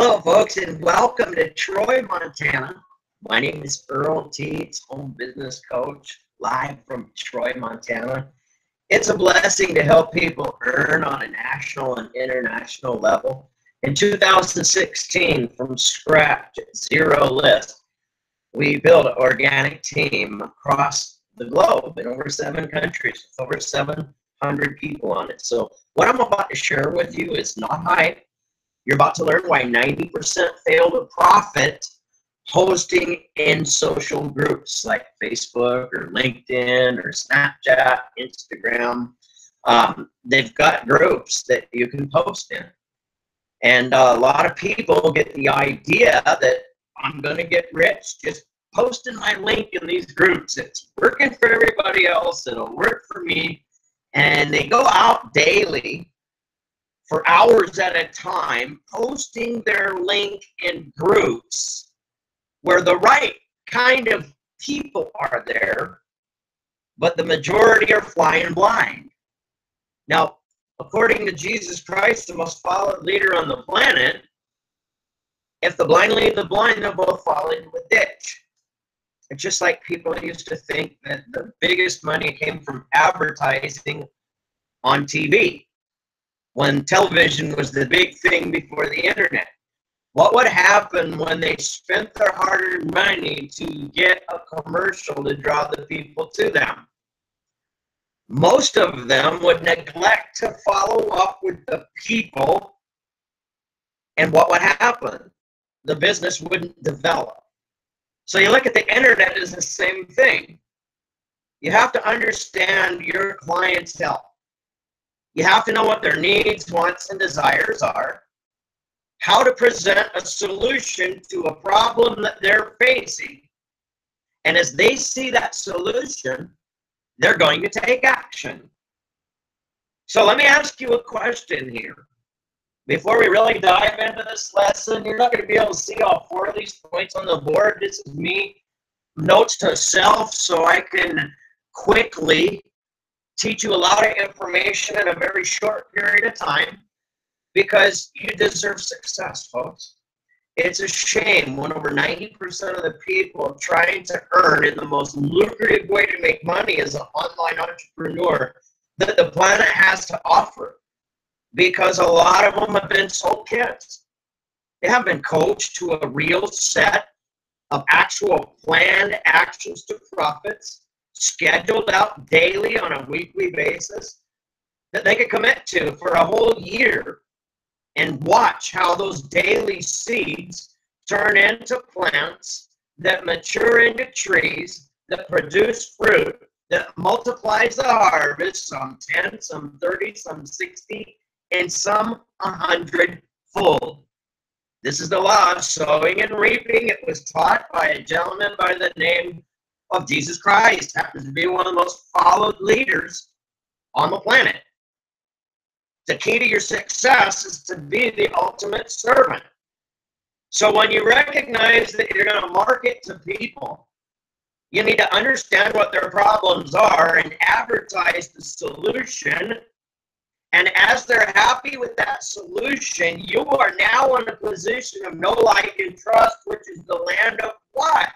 Hello, folks, and welcome to Troy, Montana. My name is Earl Teets, home business coach, live from Troy, Montana. It's a blessing to help people earn on a national and international level. In 2016, from scratch, zero list, we built an organic team across the globe in over 7 countries, with over 700 people on it. So what I'm about to share with you is not hype. You're about to learn why 90% fail to profit hosting in social groups like Facebook or LinkedIn or Snapchat, Instagram. They've got groups that you can post in. And a lot of people get the idea that I'm going to get rich just posting my link in these groups. It's working for everybody else. It'll work for me. And they go out daily for hours at a time, posting their link in groups where the right kind of people are there, but the majority are flying blind. Now, according to Jesus Christ, the most followed leader on the planet, if the blind lead the blind, they'll both fall into a ditch. It's just like people used to think that the biggest money came from advertising on TV, when television was the big thing before the internet. What would happen when they spent their hard-earned money to get a commercial to draw the people to them? Most of them would neglect to follow up with the people, and what would happen? The business wouldn't develop. So you look at the internet as the same thing. You have to understand your clientele. You have to know what their needs, wants, and desires are, how to present a solution to a problem that they're facing. And as they see that solution, they're going to take action. So let me ask you a question here. Before we really dive into this lesson, you're not going to be able to see all 4 of these points on the board. This is me, notes to self, so I can quickly teach you a lot of information in a very short period of time, because you deserve success, folks. It's a shame when over 90% of the people trying to earn in the most lucrative way to make money as an online entrepreneur that the planet has to offer, because a lot of them have been sold kits. They haven't been coached to a real set of actual planned actions to profits, scheduled out daily on a weekly basis, that they could commit to for a whole year and watch how those daily seeds turn into plants that mature into trees that produce fruit that multiplies the harvest, some 10, some 30, some 60, and some 100-fold. This is the law of sowing and reaping. It was taught by a gentleman by the name of Jesus Christ. Happens to be one of the most followed leaders on the planet. The key to your success is to be the ultimate servant. So when you recognize that you're going to market to people, you need to understand what their problems are and advertise the solution. And as they're happy with that solution, you are now in a position of know, like, and trust, which is the land of what?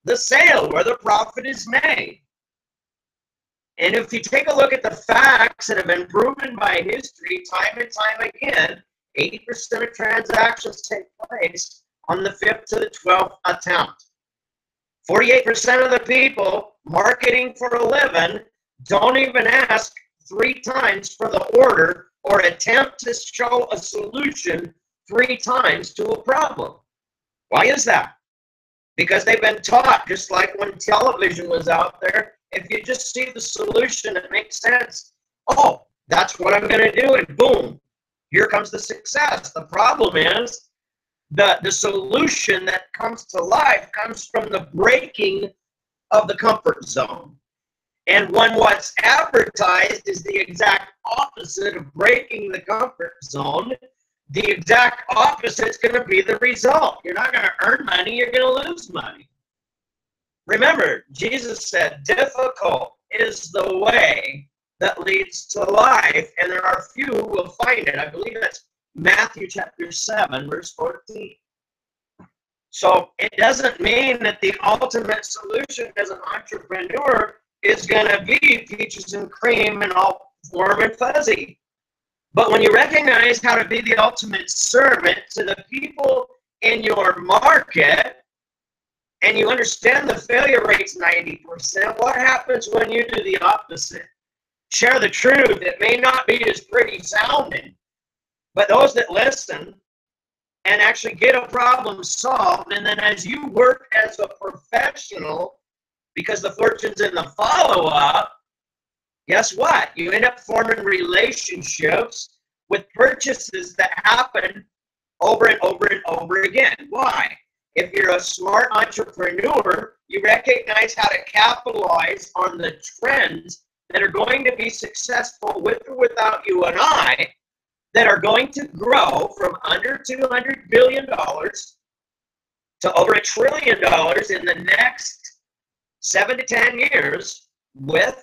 The sale, where the profit is made. And if you take a look at the facts that have been proven by history time and time again, 80% of transactions take place on the 5th to the 12th attempt. 48% of the people marketing for a living don't even ask 3 times for the order or attempt to show a solution 3 times to a problem. Why is that? Because they've been taught, just like when television was out there, if you just see the solution, it makes sense. Oh, that's what I'm going to do, and boom, here comes the success. The problem is that the solution that comes to life comes from the breaking of the comfort zone. And when what's advertised is the exact opposite of breaking the comfort zone, the exact opposite is going to be the result. You're not going to earn money, you're going to lose money. Remember, Jesus said, difficult is the way that leads to life, and there are few who will find it. I believe that's Matthew chapter 7, verse 14. So it doesn't mean that the ultimate solution as an entrepreneur is going to be peaches and cream and all warm and fuzzy. But when you recognize how to be the ultimate servant to the people in your market, and you understand the failure rate's 90%, what happens when you do the opposite? Share the truth. It may not be as pretty sounding, but those that listen and actually get a problem solved, and then as you work as a professional, because the fortune's in the follow-up, guess what? You end up forming relationships with purchases that happen over and over and over again. Why? If you're a smart entrepreneur, you recognize how to capitalize on the trends that are going to be successful with or without you and I, that are going to grow from under $200 billion to over $1 trillion in the next 7 to 10 years, with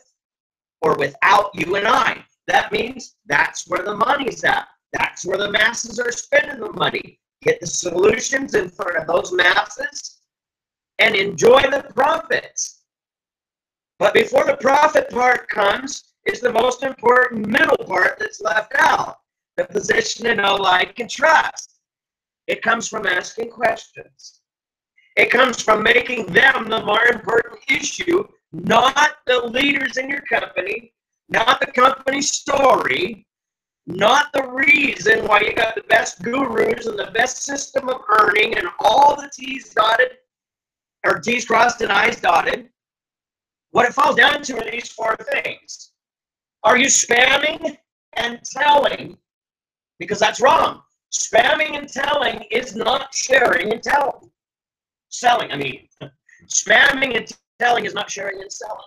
or without you and I. That means that's where the money's at. That's where the masses are spending the money. Get the solutions in front of those masses and enjoy the profits. But before the profit part comes is the most important middle part that's left out. The position to know, like, and trust. It comes from asking questions. It comes from making them the more important issue, not the leaders in your company, not the company story, not the reason why you got the best gurus and the best system of earning and all the T's dotted, or T's crossed and I's dotted. What it falls down to are these 4 things. Are you spamming and telling? Because that's wrong. Spamming and telling is not sharing and telling. Spamming and telling is not sharing and selling.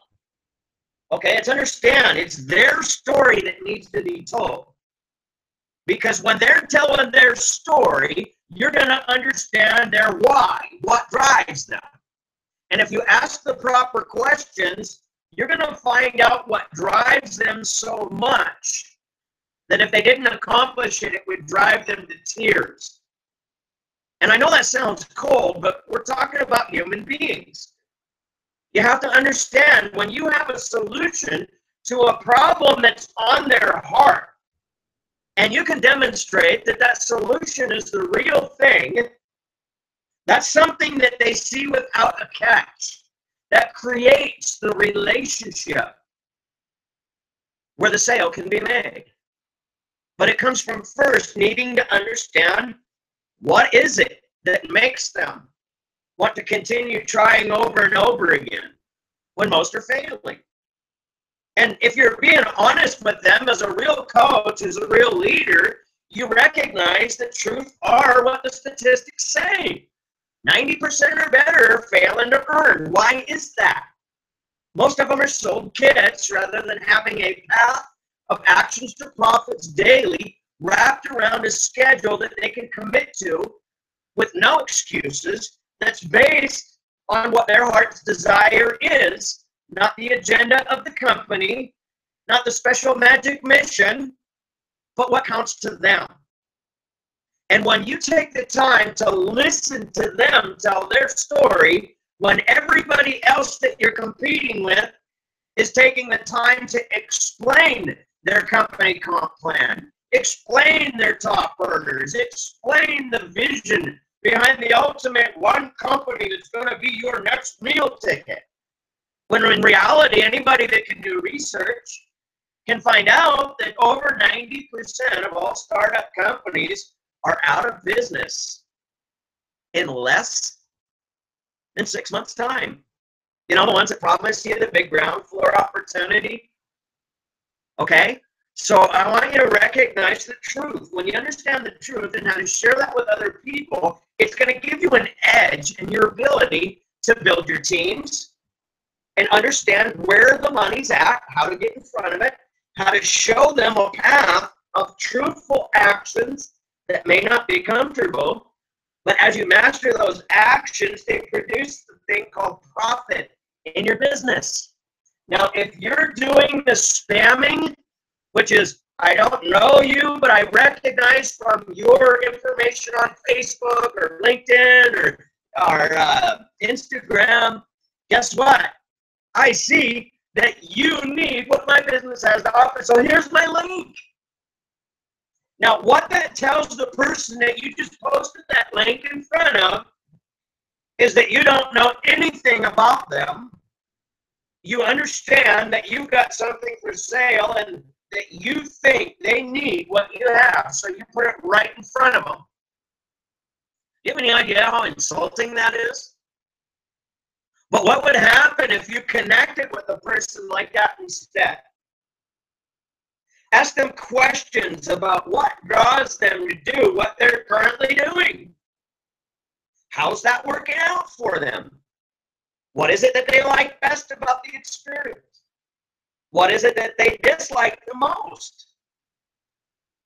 Okay, it's understand, it's their story that needs to be told. Because when they're telling their story, you're going to understand their why, what drives them. And if you ask the proper questions, you're going to find out what drives them so much that if they didn't accomplish it, it would drive them to tears. And I know that sounds cold, but we're talking about human beings. You have to understand, when you have a solution to a problem that's on their heart, and you can demonstrate that that solution is the real thing, that's something that they see without a catch. That creates the relationship where the sale can be made. But it comes from first needing to understand, what is it that makes them want to continue trying over and over again when most are failing? And if you're being honest with them as a real coach, as a real leader, you recognize that truth are what the statistics say. 90% or better are failing to earn. Why is that? Most of them are sold kits rather than having a path of actions to profits daily wrapped around a schedule that they can commit to with no excuses, that's based on what their heart's desire is, not the agenda of the company, not the special magic mission, but what counts to them. And when you take the time to listen to them tell their story, when everybody else that you're competing with is taking the time to explain their company comp plan, explain their top earners, explain the vision behind the ultimate one company that's going to be your next meal ticket. When in reality, anybody that can do research can find out that over 90% of all startup companies are out of business in less than 6 months' time. You know, the ones that promise you the big ground floor opportunity. Okay? So I want you to recognize the truth. When you understand the truth and how to share that with other people, it's going to give you an edge in your ability to build your teams and understand where the money's at, how to get in front of it, how to show them a path of truthful actions that may not be comfortable, but as you master those actions, they produce the thing called profit in your business. Now, if you're doing the spamming, which is I don't know you, but I recognize from your information on Facebook or LinkedIn or Instagram, guess what? I see that you need what my business has to offer. So here's my link. Now, what that tells the person that you just posted that link in front of is that you don't know anything about them. You understand that you've got something for sale and that you think they need what you have, so you put it right in front of them. Do you have any idea how insulting that is? But what would happen if you connected with a person like that instead? Ask them questions about what draws them to do what they're currently doing. How's that working out for them? What is it that they like best about the experience? What is it that they dislike the most?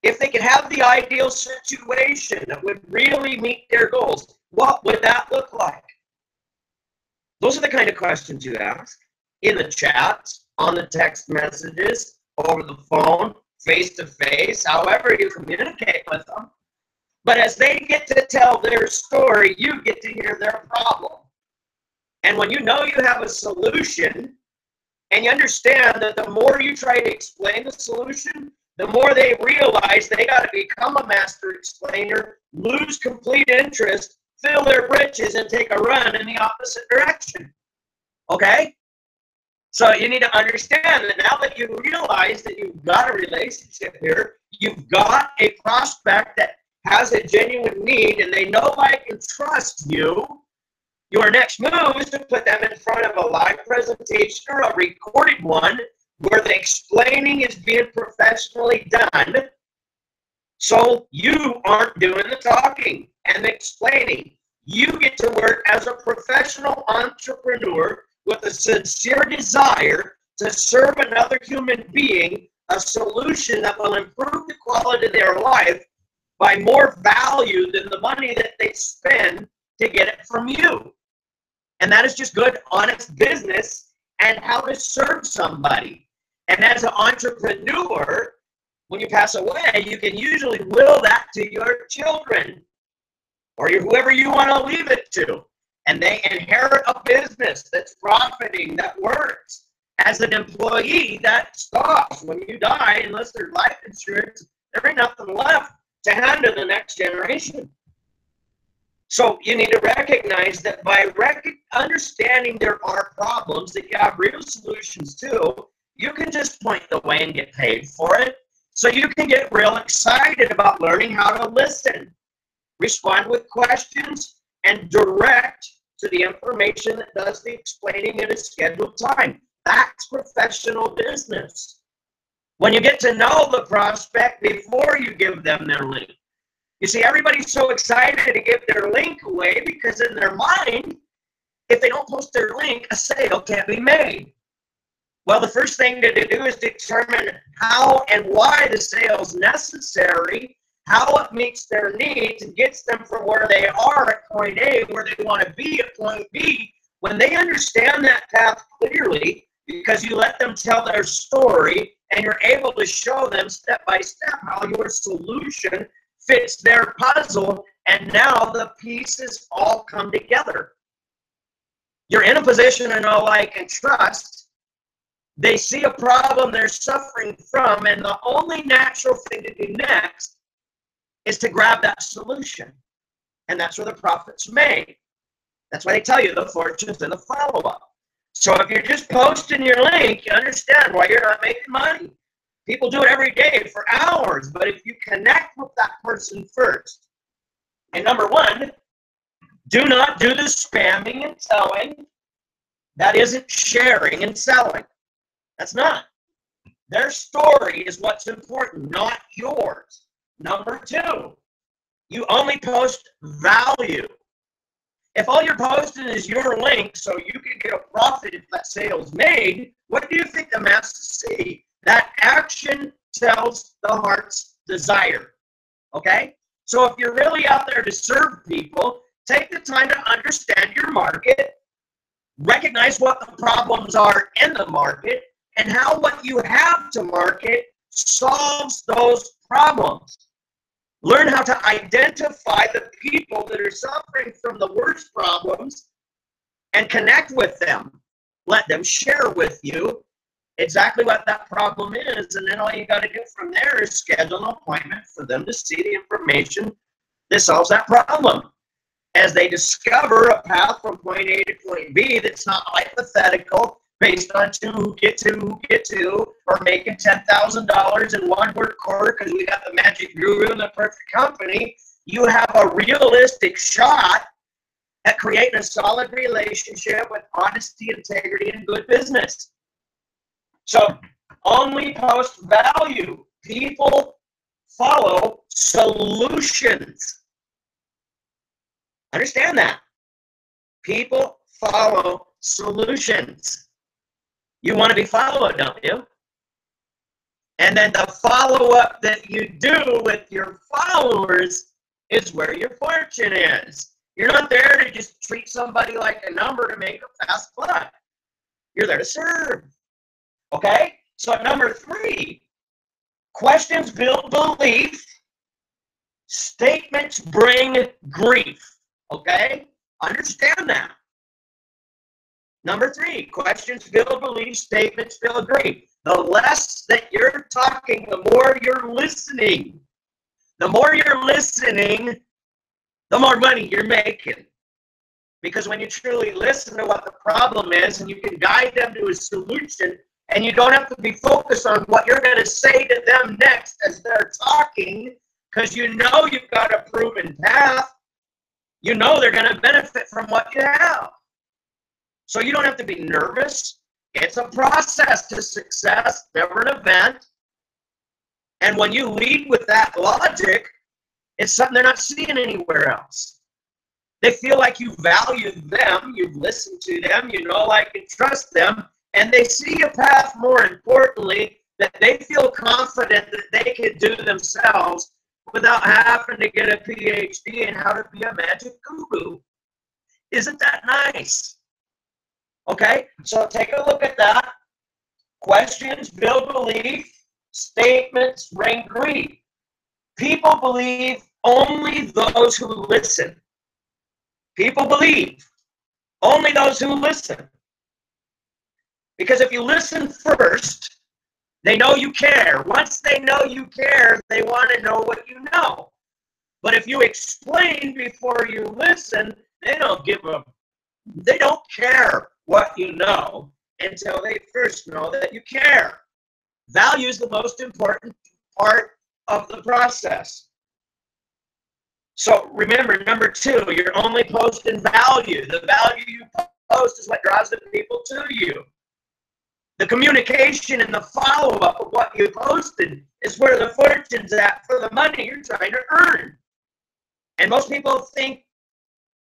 If they could have the ideal situation that would really meet their goals, what would that look like? Those are the kind of questions you ask in the chats, on the text messages, over the phone, face-to-face, however you communicate with them. But as they get to tell their story, you get to hear their problem. And when you know you have a solution, and you understand that the more you try to explain the solution, the more they realize they got to become a master explainer, lose complete interest, fill their britches, and take a run in the opposite direction. Okay? So you need to understand that now that you realize that you've got a relationship here, you've got a prospect that has a genuine need, and they know, like, and trust you, your next move is to put them in front of a live presentation or a recorded one where the explaining is being professionally done, so you aren't doing the talking and the explaining. You get to work as a professional entrepreneur with a sincere desire to serve another human being a solution that will improve the quality of their life by more value than the money that they spend to get it from you. And that is just good, honest business and how to serve somebody. And as an entrepreneur, when you pass away, you can usually will that to your children or whoever you want to leave it to. And they inherit a business that's profiting, that works. As an employee, that stops when you die, unless there's life insurance. There ain't nothing left to hand to the next generation. So you need to recognize that by understanding there are problems that you have real solutions to, you can just point the way and get paid for it. So you can get real excited about learning how to listen, respond with questions, and direct to the information that does the explaining at a scheduled time. That's professional business. When you get to know the prospect before you give them their link. You see, everybody's so excited to give their link away because in their mind, if they don't post their link, a sale can't be made. Well, the first thing to do is determine how and why the sale is necessary, how it meets their needs and gets them from where they are at point A, where they want to be at point B. When they understand that path clearly, because you let them tell their story and you're able to show them step by step how your solution fits their puzzle, and now the pieces all come together. You're in a position to know, like, and trust. They see a problem they're suffering from, and the only natural thing to do next is to grab that solution. And that's where the profit's made. That's why they tell you the fortune's in the follow-up. So if you're just posting your link, you understand why you're not making money. People do it every day for hours, but if you connect with that person first, and number one, do not do the spamming and selling. That isn't sharing and selling. That's not. Their story is what's important, not yours. Number two, you only post value. If all you're posting is your link so you can get a profit if that sale's made, what do you think the masses see? That action tells the heart's desire. Okay? So if you're really out there to serve people, take the time to understand your market, recognize what the problems are in the market, and how what you have to market solves those problems. Learn how to identify the people that are suffering from the worst problems and connect with them. Let them share with you exactly what that problem is, and then all you got to do from there is schedule an appointment for them to see the information that solves that problem. As they discover a path from point A to point B that's not hypothetical, based on who get to, or making $10,000 in one work quarter because we got the magic guru and the perfect company, you have a realistic shot at creating a solid relationship with honesty, integrity, and good business. So only post value. People follow solutions. Understand that. People follow solutions. You want to be followed, don't you? And then the follow-up that you do with your followers is where your fortune is. You're not there to just treat somebody like a number to make a fast buck. You're there to serve. Okay? So number 3, questions build belief, statements bring grief. Okay? Understand that. Number 3, questions build belief, statements build grief. The less that you're talking, the more you're listening. The more you're listening, the more money you're making. Because when you truly listen to what the problem is and you can guide them to a solution, and you don't have to be focused on what you're going to say to them next as they're talking, because you know you've got a proven path. You know they're going to benefit from what you have. So you don't have to be nervous. It's a process to success, never an event. And when you lead with that logic, it's something they're not seeing anywhere else. They feel like you value them, you've listened to them, you know, like, and trust them, and they see a path, more importantly, that they feel confident that they can do themselves without having to get a PhD in how to be a magic guru. Isn't that nice? Okay, so take a look at that. Questions build belief, statements bring grief. People believe only those who listen. People believe only those who listen. Because if you listen first, they know you care. Once they know you care, they want to know what you know. But if you explain before you listen, they don't care what you know until they first know that you care. Value is the most important part of the process. So remember, number 2, you're only posting value. The value you post is what draws the people to you. The communication and the follow-up of what you posted is where the fortune's at for the money you're trying to earn. And most people think,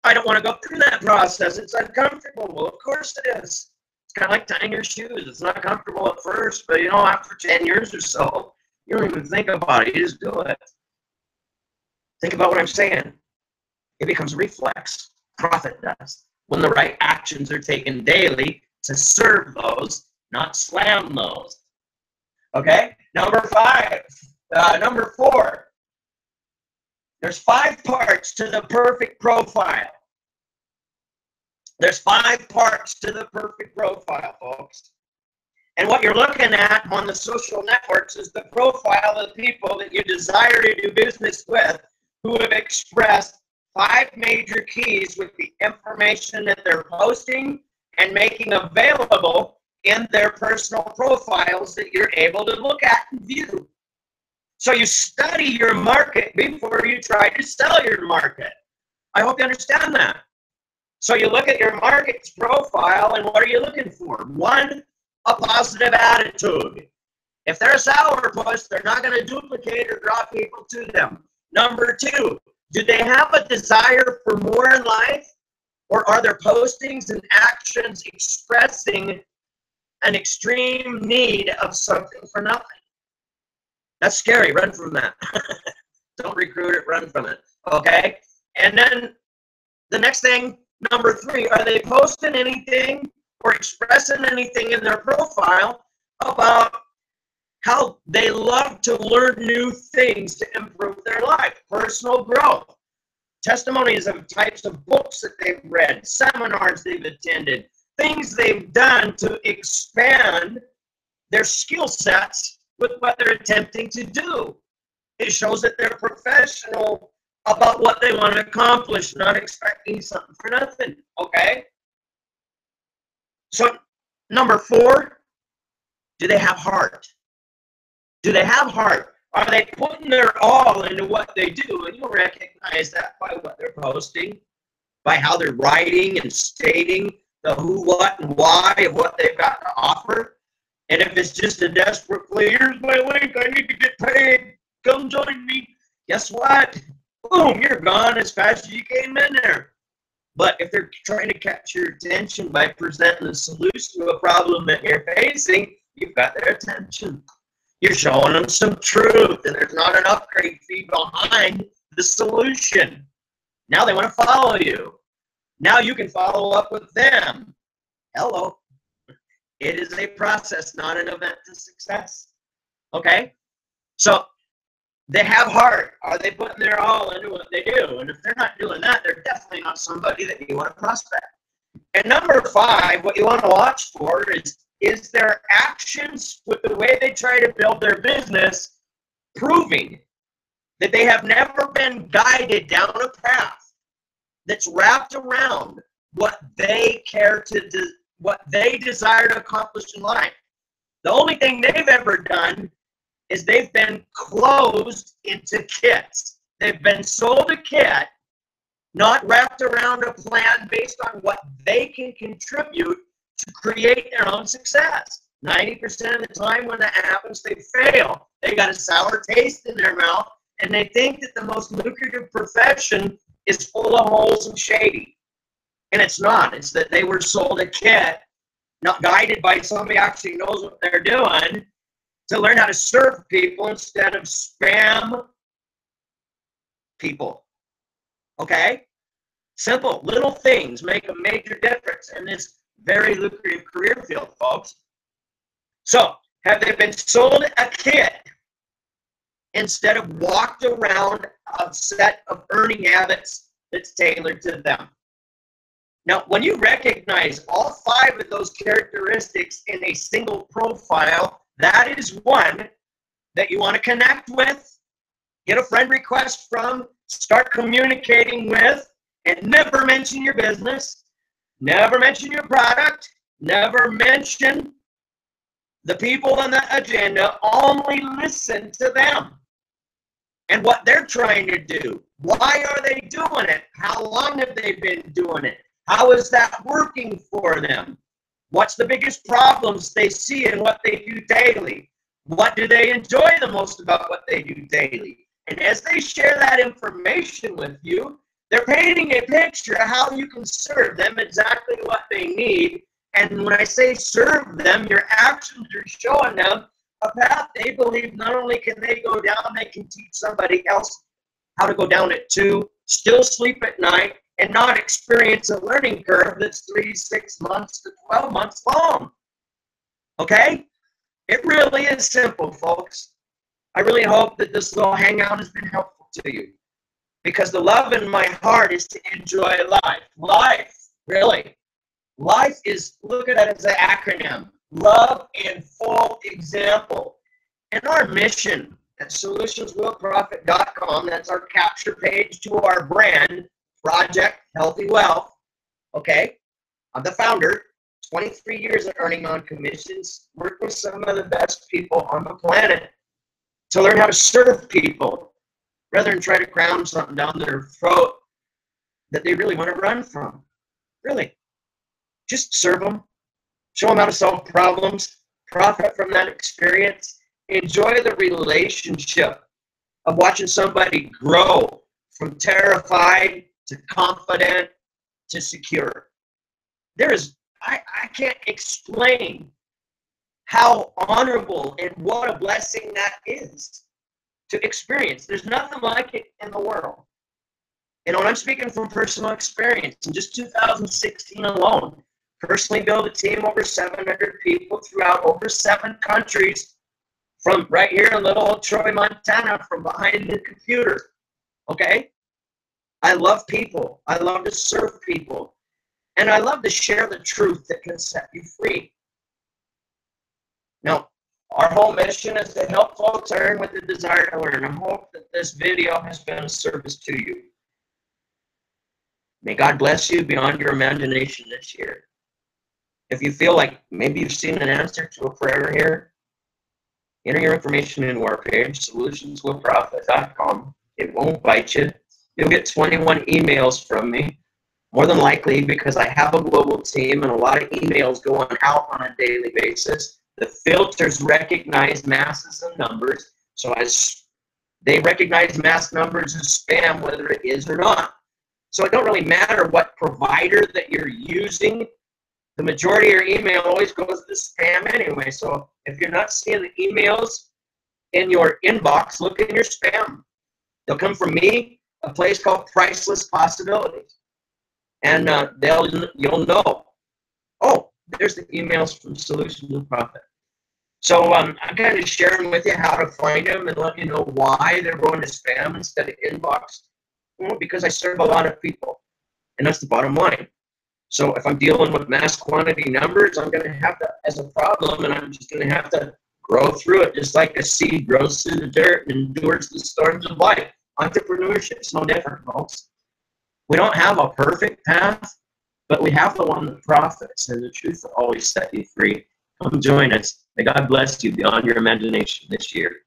I don't want to go through that process. It's uncomfortable. Well, of course it is. It's kind of like tying your shoes. It's not comfortable at first, but you know, after 10 years or so, you don't even think about it. You just do it. Think about what I'm saying. It becomes reflex. Profit does. When the right actions are taken daily to serve those, not slam those. Okay? Number 4. There's 5 parts to the perfect profile. There's 5 parts to the perfect profile, folks. And what you're looking at on the social networks is the profile of the people that you desire to do business with, who have expressed 5 major keys with the information that they're posting and making available in their personal profiles that you're able to look at and view. So you study your market before you try to sell your market. I hope you understand that. So you look at your market's profile, and what are you looking for? 1, a positive attitude. If they're a sourpuss, they're not going to duplicate or draw people to them. Number 2, do they have a desire for more in life? Or are their postings and actions expressing an extreme need of something for nothing? That's scary. Run from that. Don't recruit it. Run from it. Okay? And then the next thing, number 3, are they posting anything or expressing anything in their profile about how they love to learn new things to improve their life, personal growth, testimonies of types of books that they've read, seminars they've attended, things they've done to expand their skill sets with what they're attempting to do. It shows that they're professional about what they want to accomplish, not expecting something for nothing, okay? So, number 4, do they have heart? Do they have heart? Are they putting their all into what they do? And you'll recognize that by what they're posting, by how they're writing and stating the who, what, and why of what they've got to offer. And if it's just a desperate plea, here's my link, I need to get paid, come join me. Guess what? Boom, you're gone as fast as you came in there. But if they're trying to capture your attention by presenting a solution to a problem that you're facing, you've got their attention. You're showing them some truth, and there's not an upgrade fee behind the solution. Now they want to follow you. Now you can follow up with them. Hello. It is a process, not an event to success. Okay? So they have heart. Are they putting their all into what they do? And if they're not doing that, they're definitely not somebody that you want to prospect. And number 5, what you want to watch for is their actions with the way they try to build their business proving that they have never been guided down a path that's wrapped around what they care to do, what they desire to accomplish in life. The only thing they've ever done is they've been closed into kits. They've been sold a kit, not wrapped around a plan based on what they can contribute to create their own success. 90% of the time when that happens, they fail. They got a sour taste in their mouth, and they think that the most lucrative profession is full of holes and shady. And it's not. It's that they were sold a kit, not guided by somebody who actually knows what they're doing, to learn how to serve people instead of spam people. Okay? Simple, little things make a major difference in this very lucrative career field, folks. So, have they been sold a kit instead of walked around a set of earning habits that's tailored to them? Now, when you recognize all 5 of those characteristics in a single profile, that is one that you want to connect with, get a friend request from, start communicating with, and never mention your business, never mention your product, never mention the people on the agenda, only listen to them and what they're trying to do. Why are they doing it? How long have they been doing it? How is that working for them? What's the biggest problems they see in what they do daily? What do they enjoy the most about what they do daily? And as they share that information with you, they're painting a picture of how you can serve them exactly what they need. And when I say serve them, your actions are showing them a path they believe not only can they go down, they can teach somebody else how to go down it too, still sleep at night, and not experience a learning curve that's 3, 6 months to 12 months long. Okay? It really is simple, folks. I really hope that this little hangout has been helpful to you, because the love in my heart is to enjoy life. Life, really. Life is, look at it as an acronym, love in full example. And our mission at solutionswillprofit.com, that's our capture page to our brand, Project Healthy Wealth. Okay? I'm the founder, 23 years of earning on commissions, work with some of the best people on the planet to learn how to serve people rather than try to cram something down their throat that they really want to run from. Really. Just serve them. Show them how to solve problems. Profit from that experience. Enjoy the relationship of watching somebody grow from terrified to confident to secure. There is, I can't explain how honorable and what a blessing that is to experience. There's nothing like it in the world. And when I'm speaking from personal experience, in just 2016 alone, personally built a team over 700 people throughout over 7 countries from right here in little old Troy, Montana, from behind the computer. Okay? I love people. I love to serve people. And I love to share the truth that can set you free. Now, our whole mission is to help folks earn with the desire to learn. I hope that this video has been of service to you. May God bless you beyond your imagination this year. If you feel like maybe you've seen an answer to a prayer here, enter your information into our page, solutionswithprofit.com. It won't bite you. You'll get 21 emails from me, more than likely because I have a global team and a lot of emails going out on a daily basis. The filters recognize masses and numbers, so as they recognize mass numbers as spam, whether it is or not. So it don't really matter what provider that you're using. The majority of your email always goes to spam anyway. So if you're not seeing the emails in your inbox, look in your spam. They'll come from me, a place called Priceless Possibilities. And you'll know, oh, there's the emails from Solutions with Profit. So I'm kind of sharing with you how to find them and let you know why they're going to spam instead of inbox. Well, because I serve a lot of people, and that's the bottom line. So if I'm dealing with mass quantity numbers, I'm going to have that as a problem, and I'm just going to have to grow through it, just like a seed grows through the dirt and endures the storms of life. Entrepreneurship's no different, folks. We don't have a perfect path, but we have the one that profits, and the truth will always set you free. Come join us. May God bless you beyond your imagination this year.